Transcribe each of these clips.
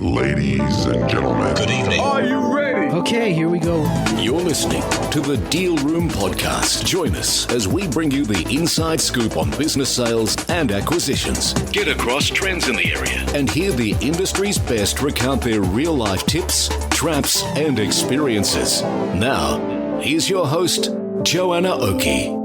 Ladies and gentlemen, Good evening. are you ready? Okay, here we go. You're listening to the Deal Room Podcast. Join us as we bring you the inside scoop on business sales and acquisitions. Get across trends in the area and hear the industry's best recount their real-life tips, traps, and experiences. Now, here's your host, Joanna Oakey.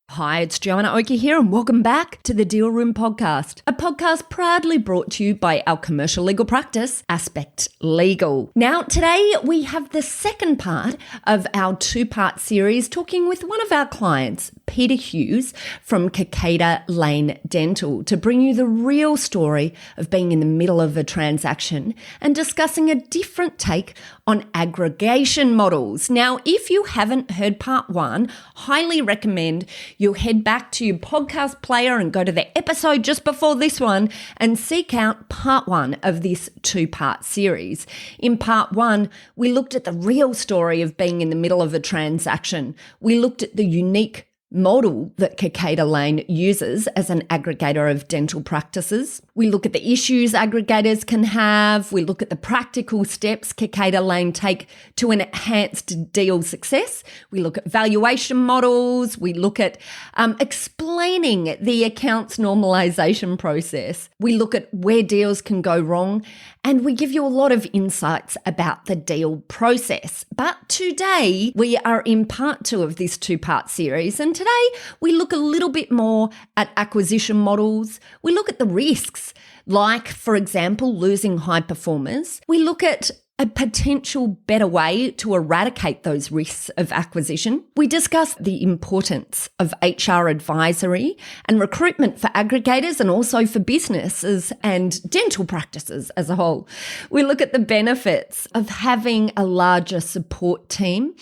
Hi, it's Joanna Oakey here and welcome back to the Deal Room Podcast, a podcast proudly brought to you by our commercial legal practice, Aspect Legal. Now, today we have the second part of our two-part series talking with one of our clients, Peter Hughes from Kikada Lane Dental, to bring you the real story of being in the middle of a transaction and discussing a different take on aggregation models. Now, if you haven't heard part one, highly recommend you head back to your podcast player and go to the episode just before this one and seek out part one of this two-part series. In part one, we looked at the real story of being in the middle of a transaction. We looked at the unique model that Kikada Lane uses as an aggregator of dental practices. We look at the issues aggregators can have. We look at the practical steps Kikada Lane take to enhance deal success. We look at valuation models. We look at explaining the accounts normalization process. We look at where deals can go wrong, and we give you a lot of insights about the deal process. But today we are in part two of this two-part series, and today we look a little bit more at acquisition models. We look at the risks, like, for example, losing high performers. We look at a potential better way to eradicate those risks of acquisition. We discuss the importance of HR advisory and recruitment for aggregators and also for businesses and dental practices as a whole. We look at the benefits of having a larger support team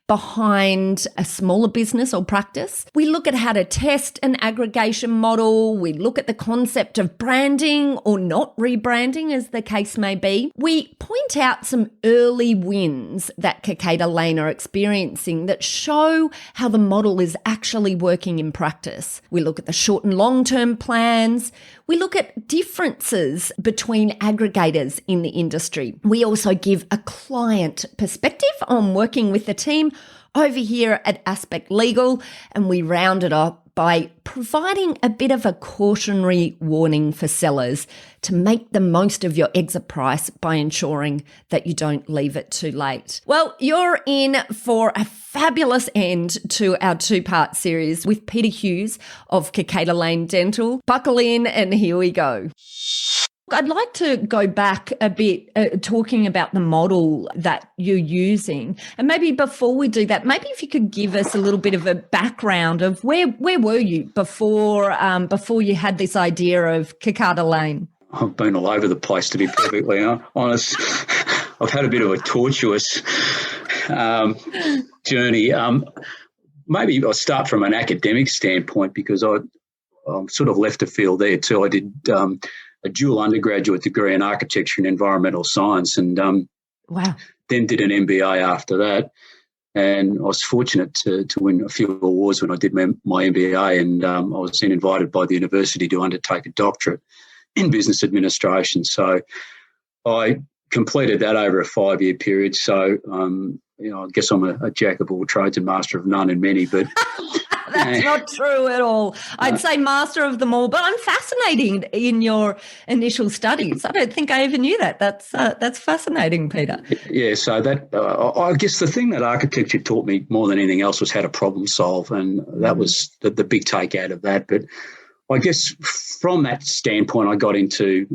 behind a smaller business or practice. We look at how to test an aggregation model. We look at the concept of branding or not rebranding, as the case may be. We point out some early wins that Kikada Lane are experiencing that show how the model is actually working in practice. We look at the short and long-term plans. We look at differences between aggregators in the industry. We also give a client perspective on working with the team over here at Aspect Legal, and we round it up by providing a bit of a cautionary warning for sellers to make the most of your exit price by ensuring that you don't leave it too late. Well, you're in for a fabulous end to our two-part series with Peter Hughes of Kikada Lane Dental. Buckle in and here we go. I'd like to go back a bit talking about the model that you're using. And maybe before we do that, maybe if you could give us a little bit of a background of where were you before you had this idea of Kikada Lane? I've been all over the place, to be perfectly honest. I've had a bit of a tortuous journey. Maybe I'll start from an academic standpoint because I sort of left the field there too. I did a dual undergraduate degree in architecture and environmental science, and wow. Then did an MBA after that. And I was fortunate to win a few awards when I did my MBA, and I was then invited by the university to undertake a doctorate in business administration. So I completed that over a 5-year period. So, I guess I'm a jack of all trades and master of none in many, but that's not true at all. I'd say master of them all, but I'm fascinating in your initial studies. I don't think I ever knew that. That's fascinating, Peter. Yeah, so that I guess the thing that architecture taught me more than anything else was how to problem solve, and that was the big take out of that. But I guess from that standpoint, I got into,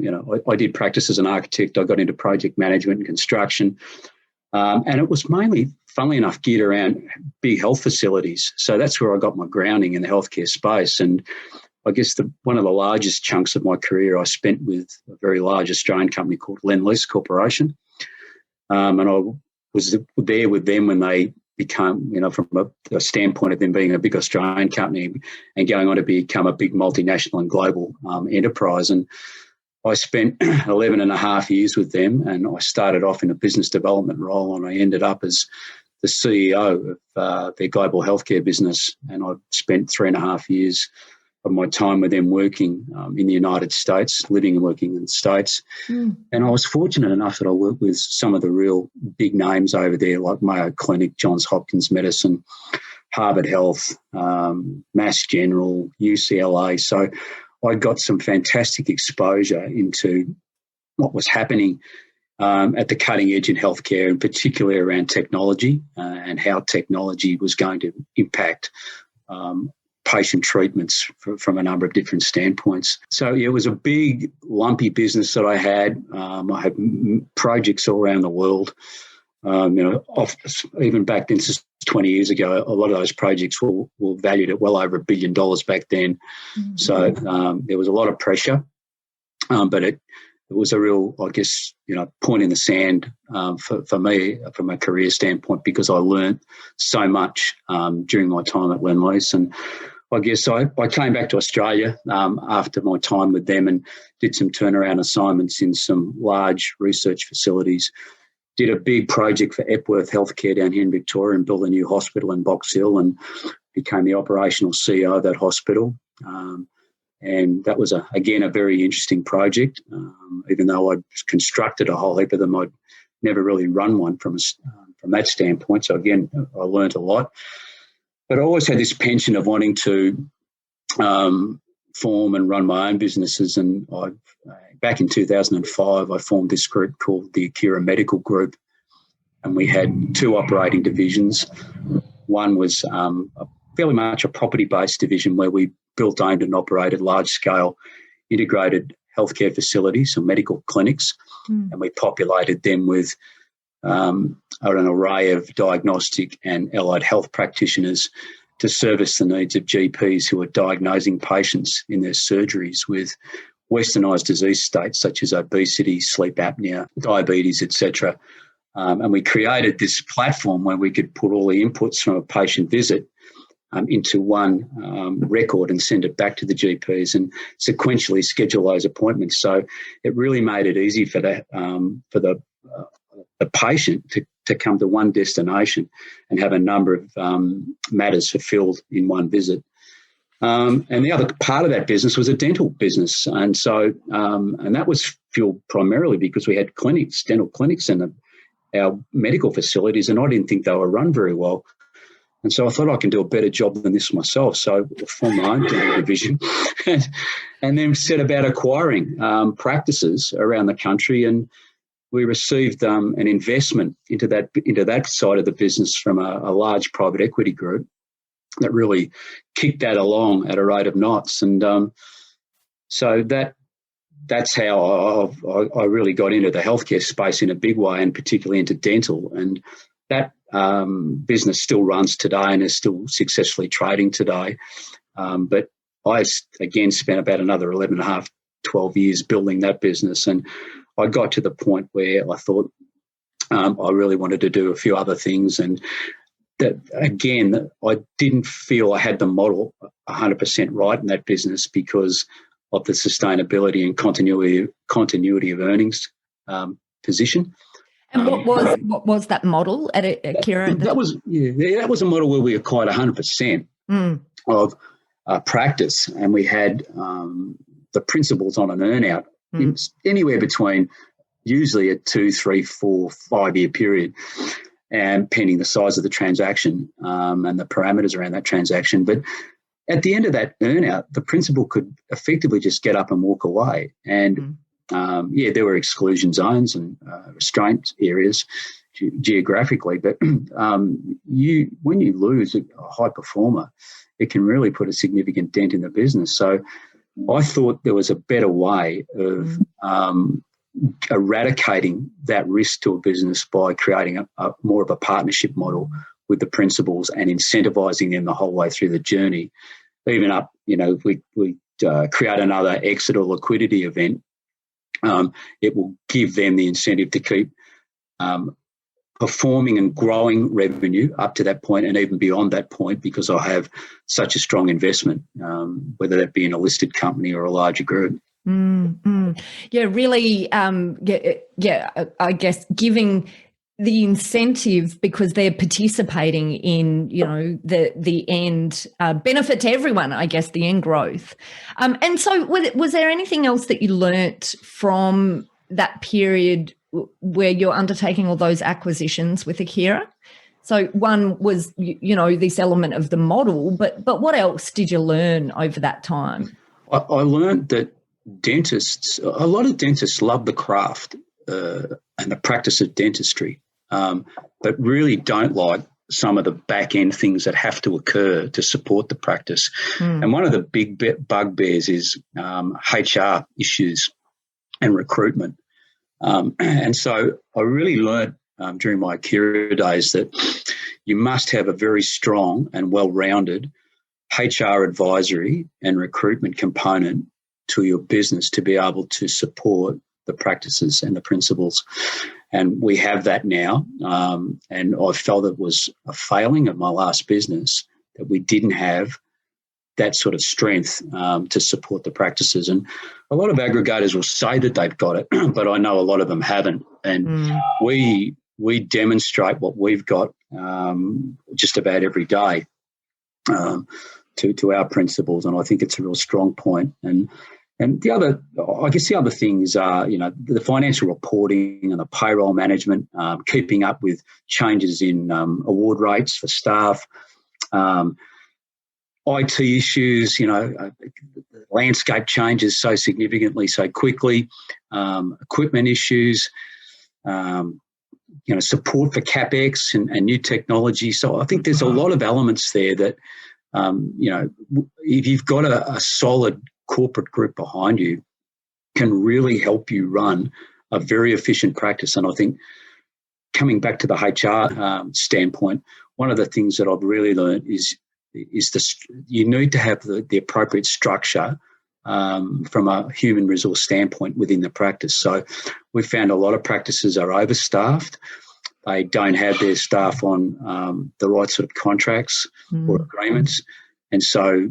I did practice as an architect. I got into project management and construction. And it was mainly, funnily enough, geared around big health facilities. So that's where I got my grounding in the healthcare space. And I guess one of the largest chunks of my career I spent with a very large Australian company called Lend-Lease Corporation. And I was there with them when they become, from a standpoint of them being a big Australian company and going on to become a big multinational and global enterprise. And I spent 11 and a half years with them, and I started off in a business development role, and I ended up as the CEO of their global healthcare business. And I spent 3.5 years my time with them working in the United States, living and working in the States. And I was fortunate enough that I worked with some of the real big names over there, like Mayo Clinic, Johns Hopkins Medicine, Harvard Health, Mass General, UCLA. So I got some fantastic exposure into what was happening at the cutting edge in healthcare, and particularly around technology and how technology was going to impact patient treatments from a number of different standpoints. So it was a big, lumpy business that I had. I had projects all around the world. Even back then, 20 years ago, a lot of those projects were valued at well over $1 billion back then. So there was a lot of pressure, but it was a real, I guess, point in the sand for me from a career standpoint, because I learned so much during my time at Lendlease. And I guess I came back to Australia after my time with them and did some turnaround assignments in some large research facilities. Did a big project for Epworth Healthcare down here in Victoria and built a new hospital in Box Hill, and became the operational CEO of that hospital. And that was, again, a very interesting project. Even though I'd constructed a whole heap of them, I'd never really run one from that standpoint. So, again, I learned a lot. But I always had this penchant of wanting to form and run my own businesses. And back in 2005, I formed this group called the Akira Medical Group. And we had two operating divisions. One was fairly much a property-based division where we built, owned and operated large-scale integrated healthcare facilities or medical clinics, and we populated them with an array of diagnostic and allied health practitioners to service the needs of GPs who are diagnosing patients in their surgeries with westernised disease states such as obesity, sleep apnea, diabetes, etc. And we created this platform where we could put all the inputs from a patient visit into one record and send it back to the GPs and sequentially schedule those appointments. So it really made it easy for the patient to come to one destination and have a number of matters fulfilled in one visit. And the other part of that business was a dental business. And so and that was fueled primarily because we had clinics, dental clinics in our medical facilities, and I didn't think they were run very well. And so I thought I can do a better job than this myself. So I formed my own dental division and then set about acquiring practices around the country. And we received an investment into that side of the business from a large private equity group that really kicked that along at a rate of knots. And so that's how I really got into the healthcare space in a big way, and particularly into dental. And that business still runs today and is still successfully trading today. But I, again, spent about another 11 and a half, 12 years building that business. And I got to the point where I thought I really wanted to do a few other things. And that, again, I didn't feel I had the model 100% right in that business because of the sustainability and continuity of earnings position. And what was that model at Akira? That was a model where we acquired 100% of practice, and we had the principals on an earnout anywhere between usually a 2, 3, 4, 5 year period, and pending the size of the transaction and the parameters around that transaction. But at the end of that earnout, the principal could effectively just get up and walk away. And there were exclusion zones and restraint areas geographically, but when you lose a high performer, it can really put a significant dent in the business. So I thought there was a better way of eradicating that risk to a business by creating a more of a partnership model with the principals and incentivising them the whole way through the journey. Even up, if we create another exit or liquidity event, it will give them the incentive to keep performing and growing revenue up to that point and even beyond that point, because I have such a strong investment, whether that be in a listed company or a larger group. Yeah, really, I guess giving the incentive because they're participating in, the end benefit to everyone, I guess, the end growth. And so was there anything else that you learnt from that period where you're undertaking all those acquisitions with Akira? So one was, this element of the model, but what else did you learn over that time? I learned that a lot of dentists love the craft and the practice of dentistry, but really don't like some of the back end things that have to occur to support the practice. And one of the big bugbears is HR issues and recruitment. And so I really learned during my Akira days that you must have a very strong and well-rounded HR advisory and recruitment component to your business to be able to support the practices and the principles. And we have that now. And I felt it was a failing of my last business that we didn't have that sort of strength to support the practices. And a lot of aggregators will say that they've got it, but I know a lot of them haven't. And we demonstrate what we've got just about every day to our principles, and I think it's a real strong point. And the other things are, the financial reporting and the payroll management, keeping up with changes in award rates for staff, IT issues, the landscape changes so significantly, so quickly, equipment issues, support for CapEx and new technology. So I think there's a lot of elements there that, if you've got a solid corporate group behind you, can really help you run a very efficient practice. And I think coming back to the HR standpoint, one of the things that I've really learned is you need to have the appropriate structure from a human resource standpoint within the practice. So we've found a lot of practices are overstaffed. They don't have their staff on the right sort of contracts or agreements. And so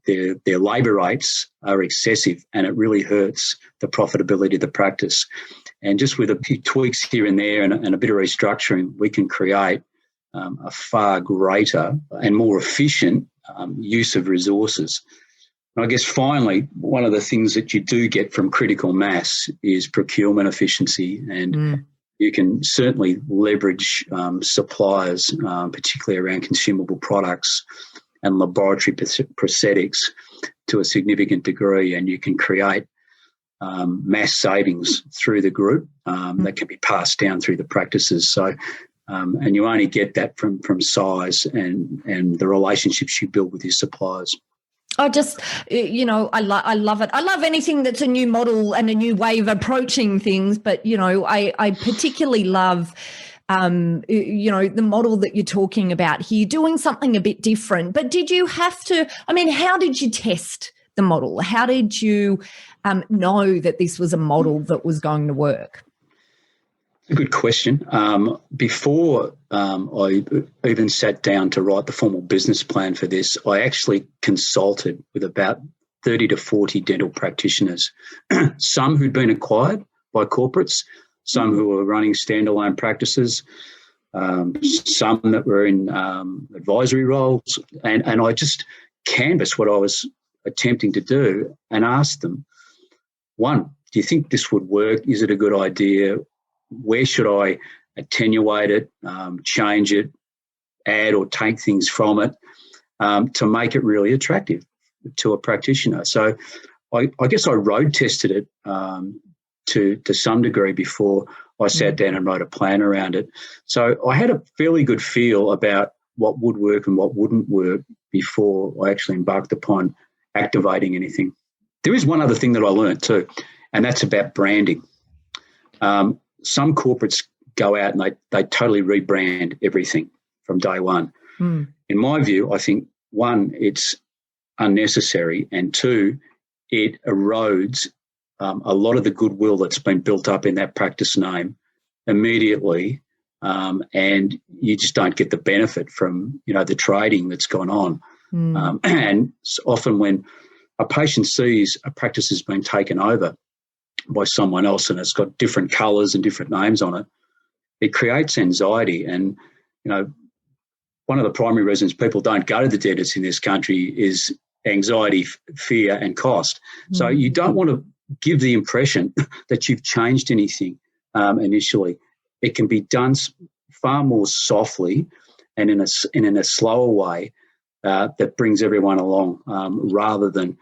their labour rates are excessive, and it really hurts the profitability of the practice. And just with a few tweaks here and there and a bit of restructuring, we can create a far greater and more efficient use of resources. And I guess finally, one of the things that you do get from critical mass is procurement efficiency, and you can certainly leverage suppliers, particularly around consumable products and laboratory prosthetics to a significant degree, and you can create mass savings through the group that can be passed down through the practices. So, and you only get that from size and the relationships you build with your suppliers. I just, I love it. I love anything that's a new model and a new way of approaching things. But, I particularly love, the model that you're talking about here, doing something a bit different. But did you have to, how did you test the model? How did you know that this was a model that was going to work? A good question. Before I even sat down to write the formal business plan for this, I actually consulted with about 30 to 40 dental practitioners, some who'd been acquired by corporates, some who were running standalone practices, some that were in advisory roles. And I just canvassed what I was attempting to do and asked them, one, do you think this would work? Is it a good idea? Where should I attenuate it, change it, add or take things from it to make it really attractive to a practitioner? So I guess I road tested it to some degree before I sat down and wrote a plan around it. So I had a fairly good feel about what would work and what wouldn't work before I actually embarked upon activating anything. There is one other thing that I learned too, and that's about branding. Some corporates go out and they totally rebrand everything from day one. In my view, I think, one, it's unnecessary, and two, it erodes a lot of the goodwill that's been built up in that practice name immediately, and you just don't get the benefit from, the trading that's gone on. And often when a patient sees a practice has been taken over by someone else and it's got different colours and different names on it, it creates anxiety. And, one of the primary reasons people don't go to the dentist in this country is anxiety, fear, and cost. So you don't want to give the impression that you've changed anything initially. It can be done far more softly and in a slower way that brings everyone along, rather than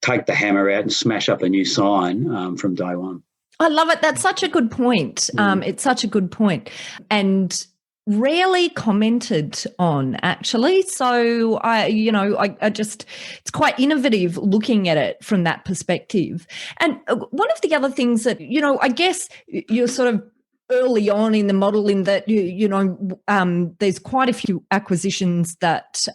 take the hammer out and smash up a new sign from day one. I love it. That's such a good point. It's such a good point. And rarely commented on, actually. So I just, it's quite innovative looking at it from that perspective. And one of the other things that, I guess you're sort of early on in the model in that, there's quite a few acquisitions that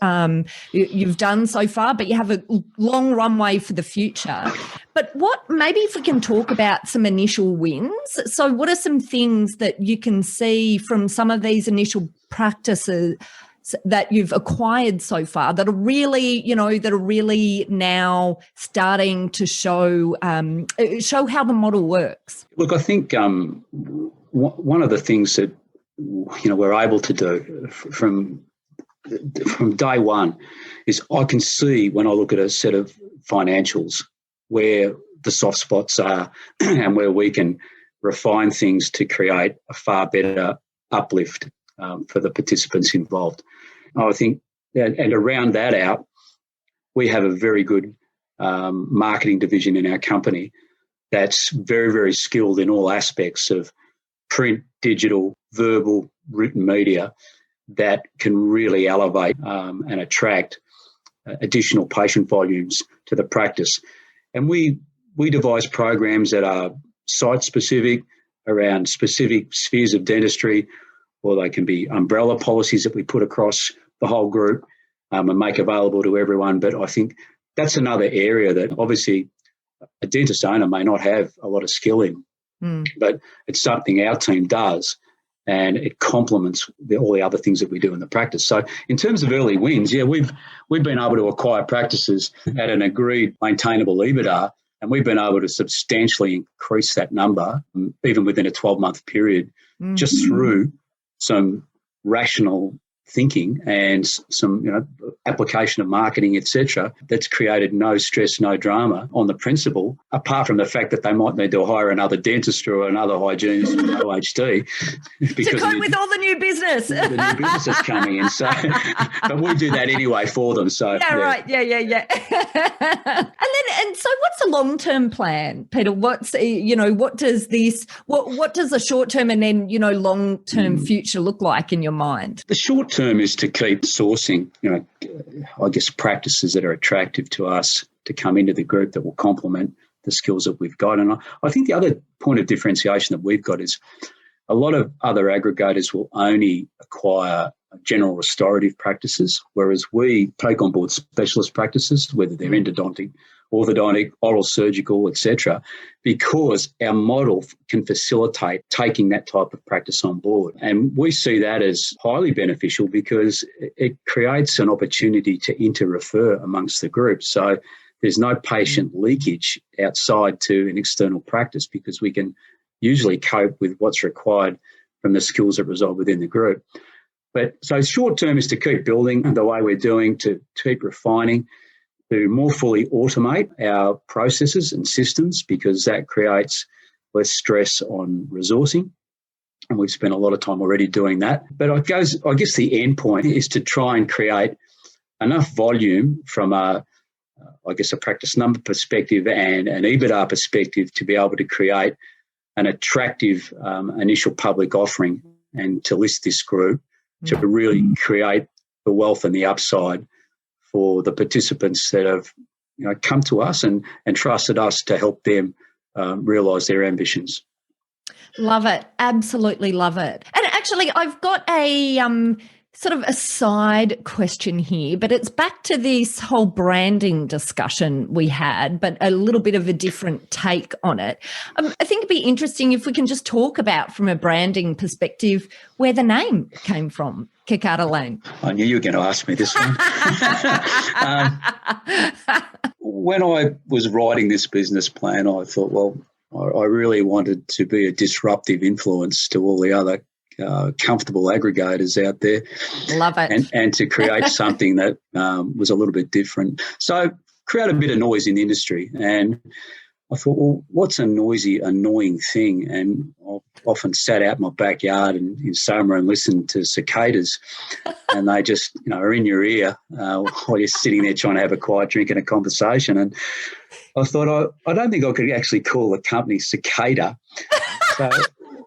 you've done so far, but you have a long runway for the future. But maybe if we can talk about some initial wins. So what are some things that you can see from some of these initial practices that you've acquired so far that are really, now starting to show how the model works? Look, I think one of the things that we're able to do from day one is I can see when I look at a set of financials where the soft spots are and where we can refine things to create a far better uplift for the participants involved. I think that, and to round that out, we have a very good marketing division in our company that's very, very skilled in all aspects of print, digital, verbal, written media that can really elevate and attract additional patient volumes to the practice. And we devise programs that are site-specific around specific spheres of dentistry, or they can be umbrella policies that we put across the whole group and make available to everyone. But I think that's another area that obviously a dentist owner may not have a lot of skill in, but it's something our team does, and it complements all the other things that we do in the practice. So in terms of early wins, we've been able to acquire practices at an agreed maintainable EBITDA, and we've been able to substantially increase that number even within a 12-month period just through some rational thinking and some application of marketing, etc., that's created no stress, no drama on the principal, apart from the fact that they might need to hire another dentist or another hygienist or OHD to cope with all the new business. The new business is coming in. So, but we do that anyway for them. So right. Yeah. And so what's the long-term plan, Peter? What's what does the short-term and then long-term future look like in your mind? The short term is to keep sourcing, I guess, practices that are attractive to us to come into the group that will complement the skills that we've got. And I think the other point of differentiation that we've got is a lot of other aggregators will only acquire general restorative practices, whereas we take on board specialist practices, whether they're endodontic, orthodontic, oral surgical, etc., because our model can facilitate taking that type of practice on board. And we see that as highly beneficial because it creates an opportunity to inter-refer amongst the group. So there's no patient leakage outside to an external practice because we can usually cope with what's required from the skills that reside within the group. But so short term is to keep building the way we're doing, to keep refining, to more fully automate our processes and systems because that creates less stress on resourcing. And we've spent a lot of time already doing that. But I guess the end point is to try and create enough volume from a practice number perspective and an EBITDA perspective to be able to create an attractive initial public offering and to list this group to really create the wealth and the upside for the participants that have come to us and trusted us to help them realise their ambitions. Love it. Absolutely love it. And actually, I've got a sort of a side question here, but it's back to this whole branding discussion we had, but a little bit of a different take on it. I think it'd be interesting if we can just talk about, from a branding perspective, where the name came from, Kikada Lane. I knew you were going to ask me this one. When I was writing this business plan, I thought, well, I really wanted to be a disruptive influence to all the other comfortable aggregators out there. Love it. And to create something that was a little bit different. So create a bit of noise in the industry. And I thought, well, what's a noisy, annoying thing? And I've often sat out in my backyard in summer and listened to cicadas, and they just, are in your ear while you're sitting there trying to have a quiet drink and a conversation. And I thought, I don't think I could actually call the company Cicada.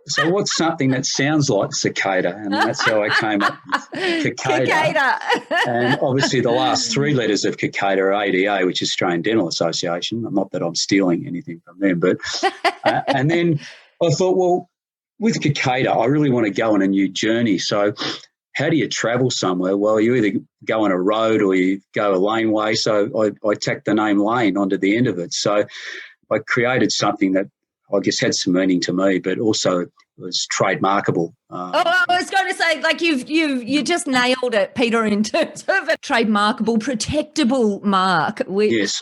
So what's something that sounds like cicada? And that's how I came up with Kikada. And obviously the last three letters of Kikada are ADA, which is Australian Dental Association. Not that I'm stealing anything from them, but and then I thought, well, with Kikada, I really want to go on a new journey. So how do you travel somewhere? Well, you either go on a road or you go a laneway. So I tacked the name Lane onto the end of it. So I created something that I guess had some meaning to me, but also was trademarkable. I was going to say, like you just nailed it, Peter, in terms of a trademarkable, protectable mark, which yes.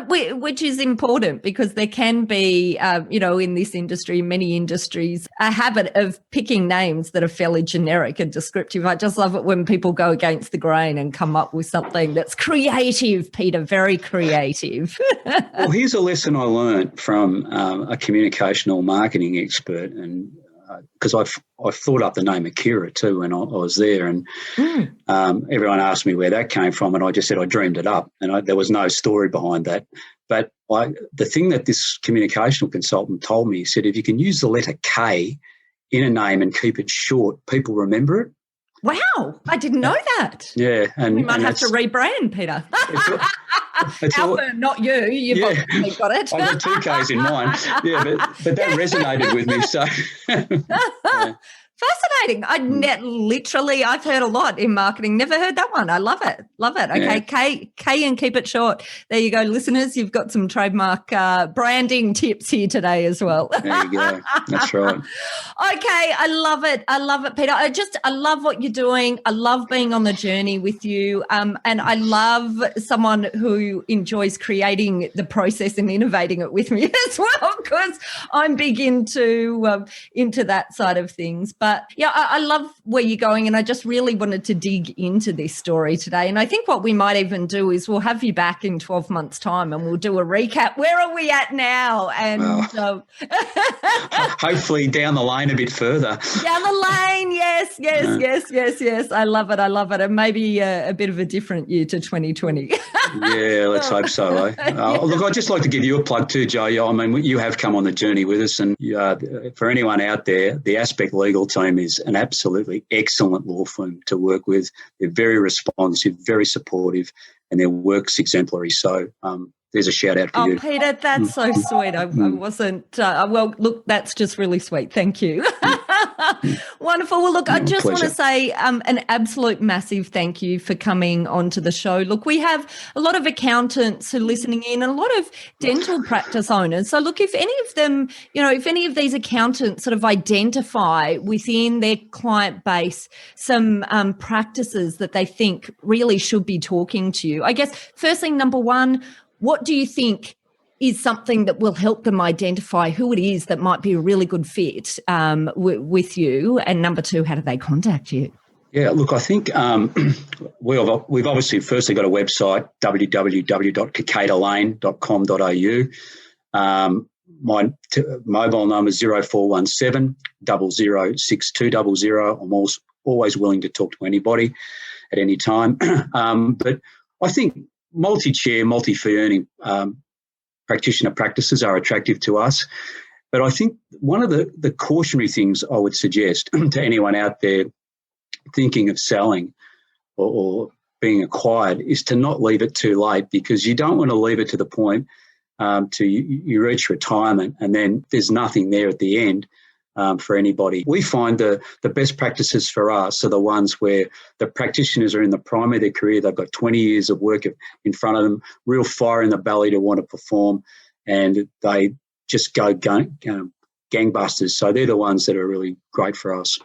Which is important, because there can be, in this industry, many industries, a habit of picking names that are fairly generic and descriptive. I just love it when people go against the grain and come up with something that's creative, Peter, very creative. Well, here's a lesson I learned from a communicational marketing expert, and because I thought up the name Akira too when I was there, and everyone asked me where that came from, and I just said I dreamed it up, and there was no story behind that. But the thing that this communicational consultant told me, he said, if you can use the letter K in a name and keep it short, people remember it. Wow, I didn't know that. Yeah. And we might have to rebrand, Peter. Alpha, not you. You've obviously got it. I've got 2 Ks in mine. Yeah, but that resonated with me. So yeah. Fascinating. I've heard a lot in marketing. Never heard that one. I love it. Love it. Okay, yeah. K and keep it short. There you go, listeners. You've got some trademark branding tips here today as well. There you go. That's right. Okay, I love it. I love it, Peter. I love what you're doing. I love being on the journey with you. And I love someone who enjoys creating the process and innovating it with me as well, because I'm big into that side of things. But yeah, I love where you're going, and I just really wanted to dig into this story today. And I think what we might even do is we'll have you back in 12 months' time and we'll do a recap. Where are we at now? And hopefully down the lane a bit further. Down the lane, yes. I love it. And maybe a bit of a different year to 2020. Yeah, let's hope so. Look, I'd just like to give you a plug too, Joe. I mean, you have come on the journey with us, and for anyone out there, the Aspect Legal team is an absolutely excellent law firm to work with. They're very responsive, very supportive, and their work's exemplary. So there's a shout out for you. Oh, Peter, that's so sweet. I wasn't, well, look, that's just really sweet. Thank you. Wonderful. Well, look, I just want to say an absolute massive thank you for coming onto the show. Look, we have a lot of accountants who are listening in and a lot of dental practice owners. So look, if any of them, if any of these accountants sort of identify within their client base some practices that they think really should be talking to you, I guess, first thing, number one, what do you think is something that will help them identify who it is that might be a really good fit with you? And number two, how do they contact you? Yeah, look, I think we've obviously firstly got a website, www.kikadalane.com.au. My mobile number is 0417 006200. I'm always willing to talk to anybody at any time. But I think multi-chair, multi-fee earning practitioner practices are attractive to us. But I think one of the cautionary things I would suggest to anyone out there thinking of selling or being acquired is to not leave it too late, because you don't want to leave it to the point to you reach retirement and then there's nothing there at the end for anybody. We find the best practices for us are the ones where the practitioners are in the prime of their career. They've got 20 years of work in front of them, real fire in the belly to want to perform, and they just go gangbusters. So they're the ones that are really great for us.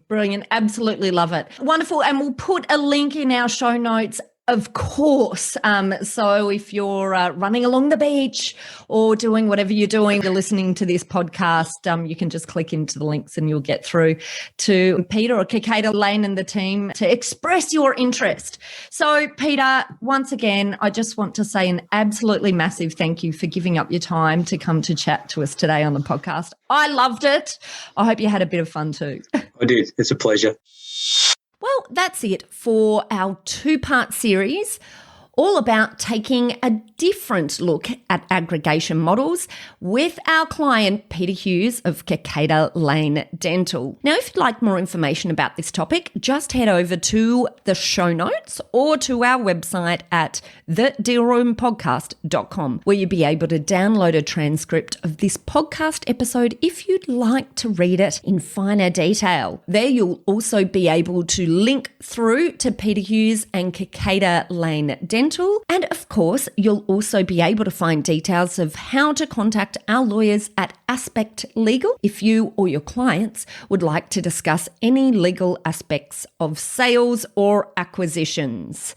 Brilliant. Absolutely love it. Wonderful. And we'll put a link in our show notes Of course. So if you're running along the beach or doing whatever you're doing, you're listening to this podcast, you can just click into the links and you'll get through to Peter or Kikada Lane and the team to express your interest. So Peter, once again, I just want to say an absolutely massive thank you for giving up your time to come to chat to us today on the podcast. I loved it. I hope you had a bit of fun too. I did. It's a pleasure. Well, that's it for our two-part series, all about taking a different look at aggregation models with our client, Peter Hughes of Kikada Lane Dental. Now, if you'd like more information about this topic, just head over to the show notes or to our website at thedealroompodcast.com, where you'll be able to download a transcript of this podcast episode if you'd like to read it in finer detail. There you'll also be able to link through to Peter Hughes and Kikada Lane Dental. And of course, you'll also be able to find details of how to contact our lawyers at Aspect Legal if you or your clients would like to discuss any legal aspects of sales or acquisitions.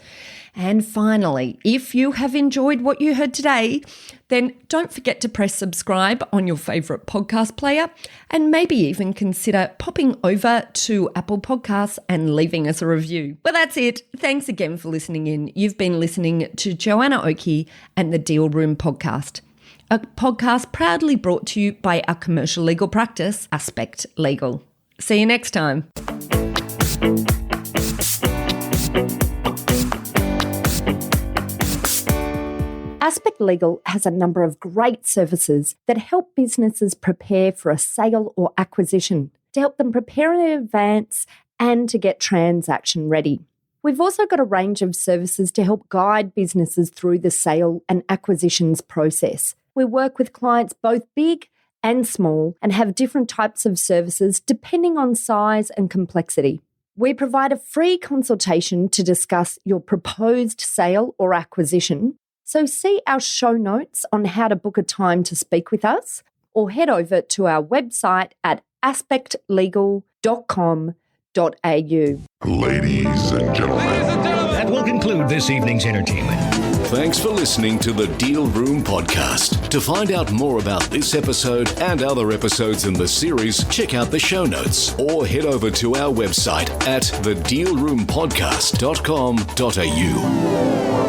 And finally, if you have enjoyed what you heard today, then don't forget to press subscribe on your favourite podcast player and maybe even consider popping over to Apple Podcasts and leaving us a review. Well, that's it. Thanks again for listening in. You've been listening to Joanna Oakey and the Deal Room Podcast, a podcast proudly brought to you by our commercial legal practice, Aspect Legal. See you next time. Aspect Legal has a number of great services that help businesses prepare for a sale or acquisition, to help them prepare in advance and to get transaction ready. We've also got a range of services to help guide businesses through the sale and acquisitions process. We work with clients both big and small and have different types of services depending on size and complexity. We provide a free consultation to discuss your proposed sale or acquisition. So see our show notes on how to book a time to speak with us, or head over to our website at aspectlegal.com.au. Ladies and gentlemen. That will conclude this evening's entertainment. Thanks for listening to the Deal Room Podcast. To find out more about this episode and other episodes in the series, check out the show notes or head over to our website at thedealroompodcast.com.au.